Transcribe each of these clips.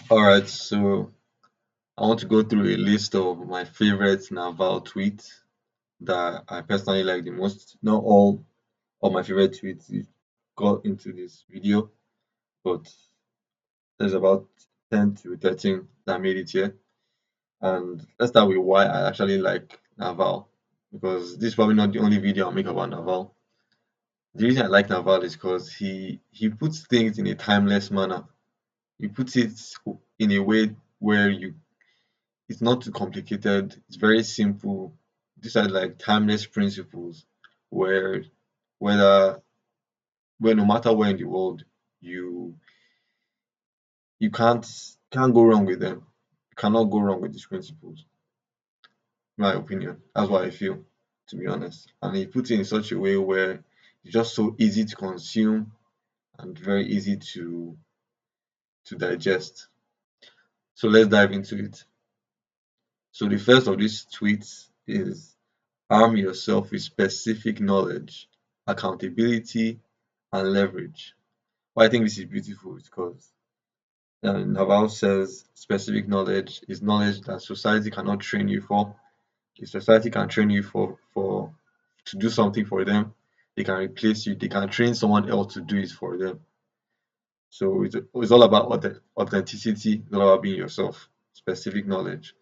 All right, so I want to go through a list of my favorite naval tweets that I personally like the most. Not all of my favorite tweets got into this video, but there's about 10 to 13 that made it here. And let's start with why I actually like naval, because this is probably not the only video I'll make about naval. The reason I like naval is because he puts things in a timeless manner. He puts it in a way where it's not too complicated. It's very simple. These are like timeless principles where whether where no matter where in the world you you can't go wrong with them. You cannot go wrong with these principles, in my opinion. That's what I feel, to be honest. And he puts it in such a way where it's just so easy to consume and very easy to digest. So let's dive into it. So the first of these tweets is arm yourself with specific knowledge, accountability, and leverage. Why I think this is beautiful is because Naval says specific knowledge is knowledge that society cannot train you for. If society can train you for to do something for them, they can replace you. They can train someone else to do it for them. So it's all about authenticity, it's all about being yourself. Specific knowledge.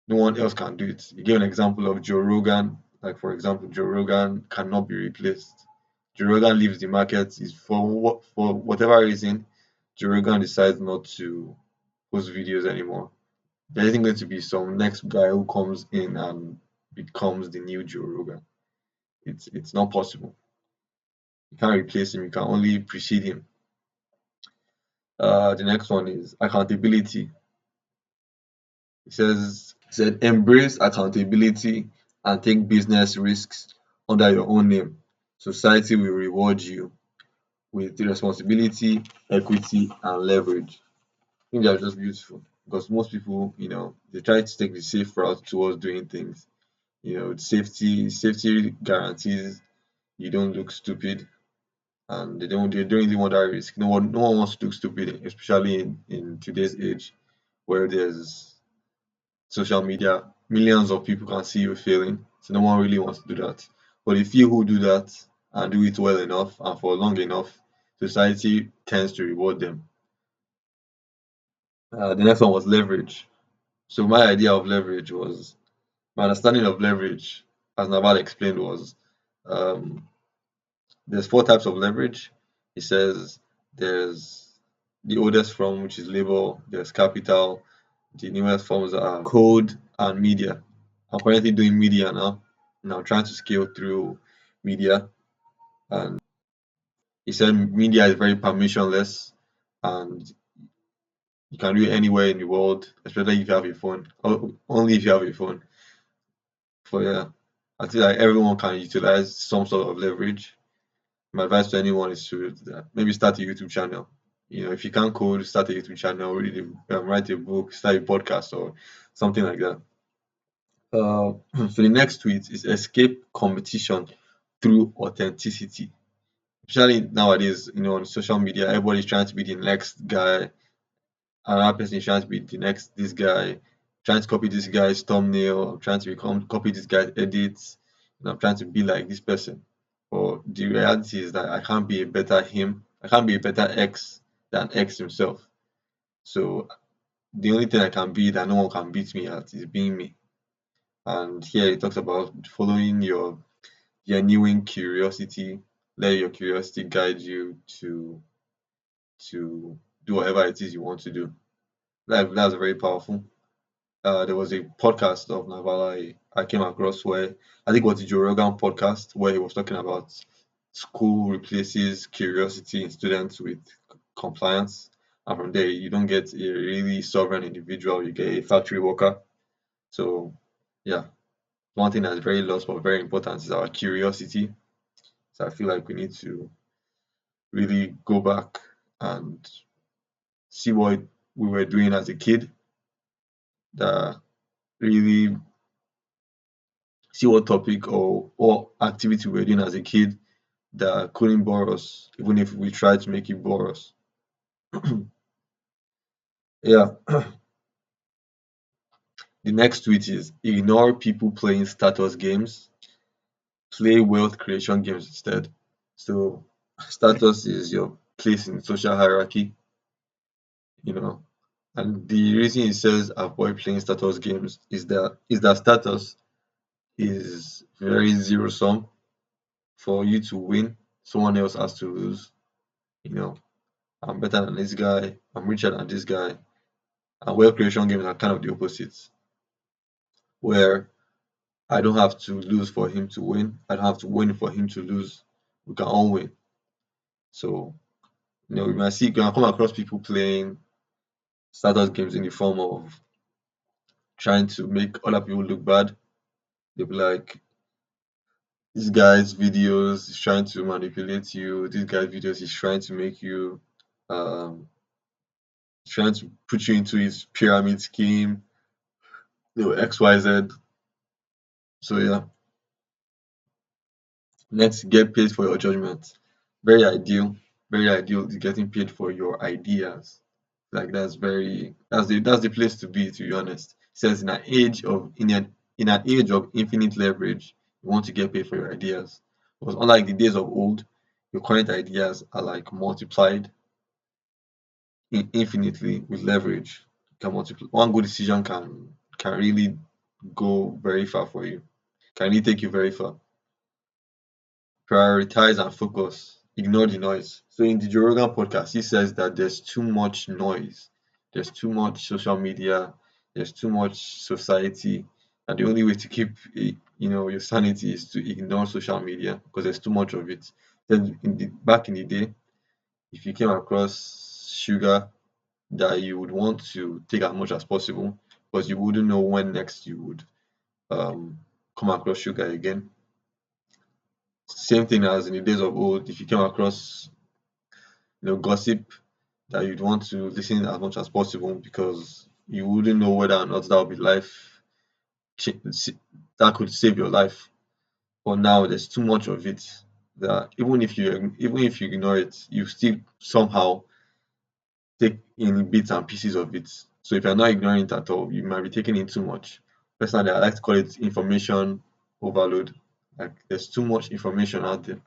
No one else can do it. You give an example of Joe Rogan. Like for example, Joe Rogan cannot be replaced. Joe Rogan leaves the market. Is for whatever reason, Joe Rogan decides not to post videos anymore. There isn't going to be some next guy who comes in and becomes the new Joe Rogan. It's not possible. You can't replace him. You can only precede him. The next one is accountability. He said embrace accountability and take business risks under your own name. Society will reward you with the responsibility, equity, and leverage. I think they're just beautiful because most people, they try to take the safe route towards doing things. Safety guarantees you don't look stupid, and they don't even want that risk. No one wants to look stupid, especially in today's age where there's social media, millions of people can see you failing. So no one really wants to do that. But the few who do that and do it well enough and for long enough, society tends to reward them. The next one was leverage. So my idea of leverage was my understanding of leverage, as Naval explained, was um, there's four types of leverage. He says there's the oldest form, which is labor, there's capital, the newest forms are code and media. I'm currently doing media now, and I'm trying to scale through media. And he said media is very permissionless and you can do it anywhere in the world, especially if you have a phone. Only if you have a phone. So yeah, I think like everyone can utilize some sort of leverage. My advice to anyone is to maybe start a YouTube channel. If you can't code, start a YouTube channel, write a book, start a podcast or something like that. So the next tweet is escape competition through authenticity. Especially nowadays, on social media, everybody's trying to be the next guy. Another person is trying to be the next this guy, trying to copy this guy's thumbnail. I'm trying to copy this guy's edits. And I'm trying to be like this person. But the reality is that I can't be a better him. I can't be a better X than X himself. So the only thing I can be that no one can beat me at is being me. And here it talks about following your genuine curiosity. Let your curiosity guide you to do whatever it is you want to do. That's very powerful. There was a podcast of Navala I came across where I think it was the Joe Rogan podcast where he was talking about school replaces curiosity in students with compliance. And from there, you don't get a really sovereign individual, you get a factory worker. So, yeah, one thing that's very lost but very important is our curiosity. So I feel like we need to really go back and see what we were doing as a kid, that really see what topic or activity we were doing as a kid that couldn't bore us, even if we tried to make it bore us. Yeah. The next tweet is ignore people playing status games, play wealth creation games instead. So status is your place in social hierarchy, you know. And the reason it says avoid playing status games is that status is very zero sum. For you to win, someone else has to lose. You know, I'm better than this guy, I'm richer than this guy. And wealth creation games are kind of the opposites, where I don't have to lose for him to win. I don't have to win for him to lose. We can all win. So, you can come across people playing status games in the form of trying to make other people look bad. They'll be like, this guy's videos is trying to manipulate you. This guy's videos is trying to make you, um, trying to put you into his pyramid scheme, XYZ. So yeah, next, get paid for your judgment. Very ideal. Very ideal is getting paid for your ideas. Like that's the place to be honest. It says in an age of infinite leverage, you want to get paid for your ideas. Because unlike the days of old, your current ideas are like multiplied infinitely with leverage. Can multiply one good decision can really go very far for you. Can really take you very far. Prioritize and focus. Ignore the noise. So in the Joe Rogan podcast, he says that there's too much noise, there's too much social media, there's too much society, and the only way to keep your sanity is to ignore social media because there's too much of it. Then back in the day, if you came across sugar that you would want to take as much as possible because you wouldn't know when next you would um, come across sugar again. Same thing as in the days of old, if you came across gossip that you'd want to listen as much as possible because you wouldn't know whether or not that would be that could save your life. But now there's too much of it that even if you ignore it, you still somehow take in bits and pieces of it. So if you're not ignoring it at all, you might be taking in too much. Personally, I like to call it information overload. Like there's too much information out there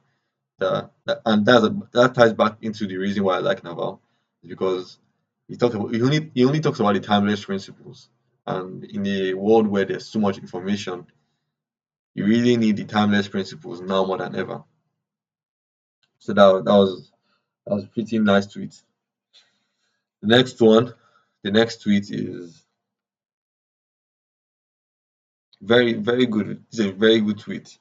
and that ties back into the reason why I like Naval, because he only talks about the timeless principles, and in a world where there's so much information, you really need the timeless principles now more than ever. So that was a pretty nice tweet. The next one, the next tweet is very very good. It's a very good tweet.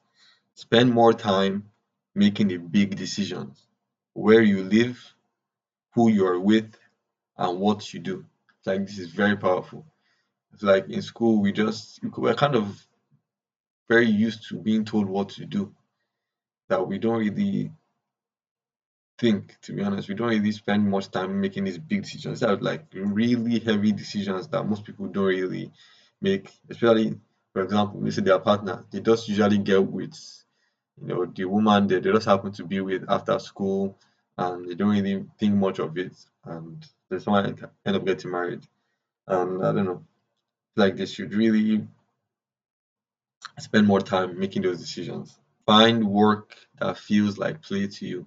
Spend more time making the big decisions, where you live, who you are with, and what you do. Like this is very powerful. It's like in school, we're kind of very used to being told what to do, that we don't really think, to be honest. We don't really spend much time making these big decisions. That like really heavy decisions that most people don't really make, especially, for example, they say their partner, they just usually get with, the woman that they just happen to be with after school, and they don't really think much of it. And there's someone end up getting married. And I don't know, like they should really spend more time making those decisions. Find work that feels like play to you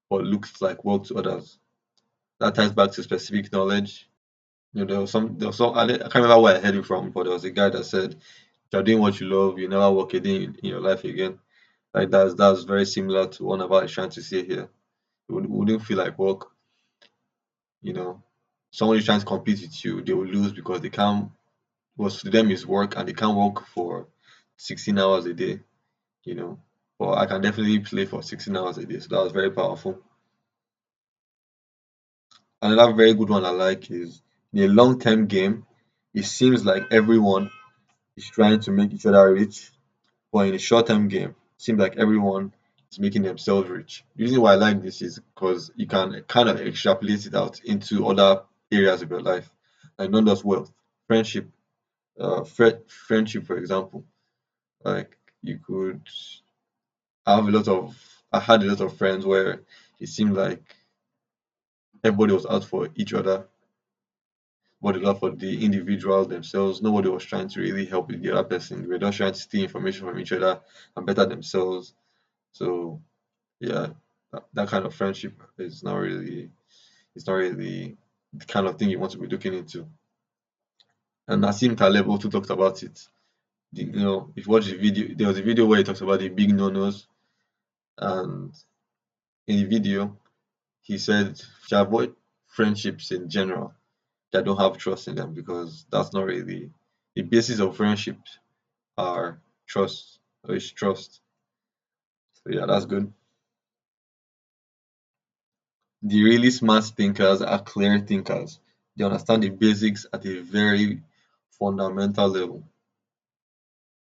but looks like work to others. That ties back to specific knowledge. There was some I can't remember where I heard it from, but there was a guy that said, if you're doing what you love, you never work a day in your life again. Like that's very similar to what Naval is trying to say here. It wouldn't feel like work, you know. Someone is trying to compete with you, they will lose because they can't because to them is work and they can't work for 16 hours a day. you know. But I can definitely play for 16 hours a day. So that was very powerful. Another very good one I like is in a long term game, it seems like everyone is trying to make each other rich. But in a short term game, it seems like everyone is making themselves rich. The reason why I like this is because you can kind of extrapolate it out into other areas of your life, like not just wealth, friendship, friendship, for example. Like you could I had a lot of friends where it seemed like everybody was out for each other, what they got for the individual themselves. Nobody was trying to really help the other person. They were just trying to steal information from each other and better themselves. So yeah, that kind of friendship is not really it's not really the kind of thing you want to be looking into. And Nassim Taleb also talked about it. If you watch the video, there was a video where he talks about the big no-nos, and in the video, he said to avoid friendships in general that don't have trust in them because that's not really the basis of friendships are trust or is trust. So yeah, that's good. The really smart thinkers are clear thinkers. They understand the basics at a very fundamental level.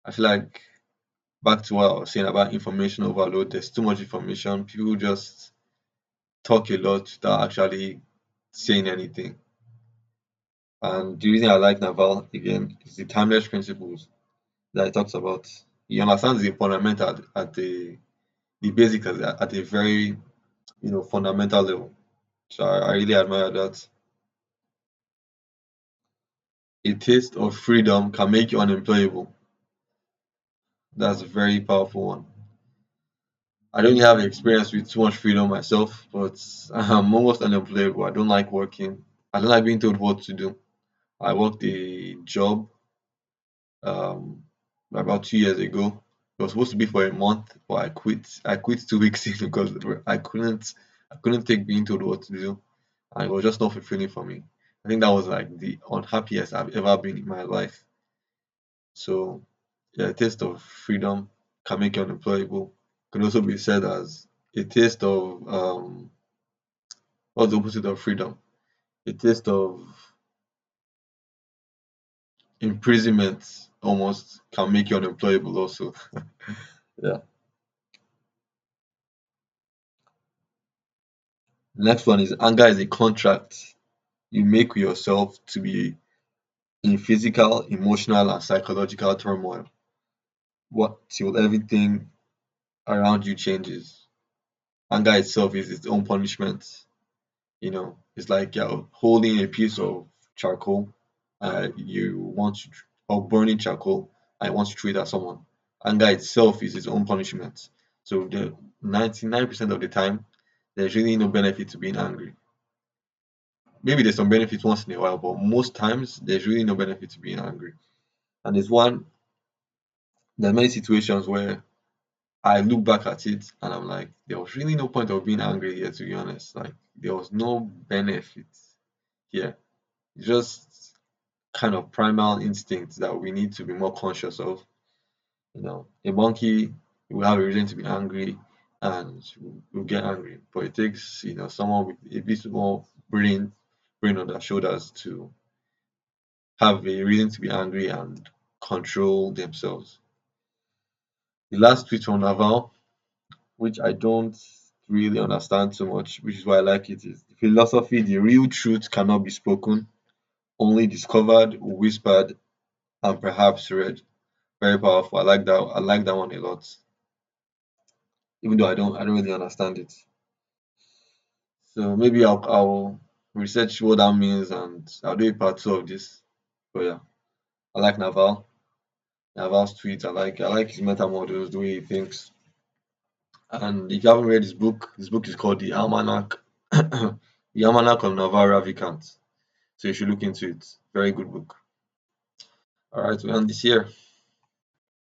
I feel like back to what I was saying about information overload, there's too much information. People just talk a lot without actually saying anything. And the reason I like Naval again is the timeless principles that he talks about. He understands the fundamental at the basics at a very fundamental level. So I really admire that. A taste of freedom can make you unemployable. That's a very powerful one. I don't have experience with too much freedom myself, but I'm almost unemployable. I don't like working. I don't like being told what to do. I worked a job um, about 2 years ago. It was supposed to be for a month, but I quit. I quit 2 weeks in because I couldn't take being told what to do, and it was just not fulfilling for me. I think that was like the unhappiest I've ever been in my life. So yeah, a taste of freedom can make you unemployable. Can also be said as a taste of what's the opposite of freedom? A taste of imprisonment almost can make you unemployable also. Yeah. Next one is anger is a contract you make with yourself to be in physical, emotional, and psychological turmoil. What till everything around you changes. Anger itself is its own punishment. It's like you're holding a piece of charcoal, you want to, or burning charcoal, and you want to throw it at someone. Anger itself is its own punishment. So the 99% of the time, there's really no benefit to being angry. Maybe there's some benefit once in a while, but most times there's really no benefit to being angry. And there are many situations where I look back at it and I'm like, there was really no point of being angry here, to be honest. Like, there was no benefit here. It's just kind of primal instincts that we need to be more conscious of. A monkey will have a reason to be angry and will get angry, but it takes someone with a bit more brain on their shoulders to have a reason to be angry and control themselves. The last tweet from Naval, which I don't really understand too much, which is why I like it, is the philosophy: the real truth cannot be spoken, only discovered, whispered, and perhaps read. Very powerful. I like that. I like that one a lot, even though I don't really understand it. So maybe I'll research what that means and I'll do a part two of this. But yeah, I like Naval. Naval's tweets. I like his meta models, the way he thinks. And if you haven't read his book is called The Almanac, The Almanac of Naval Ravikant. So you should look into it. Very good book. All right, we end this here.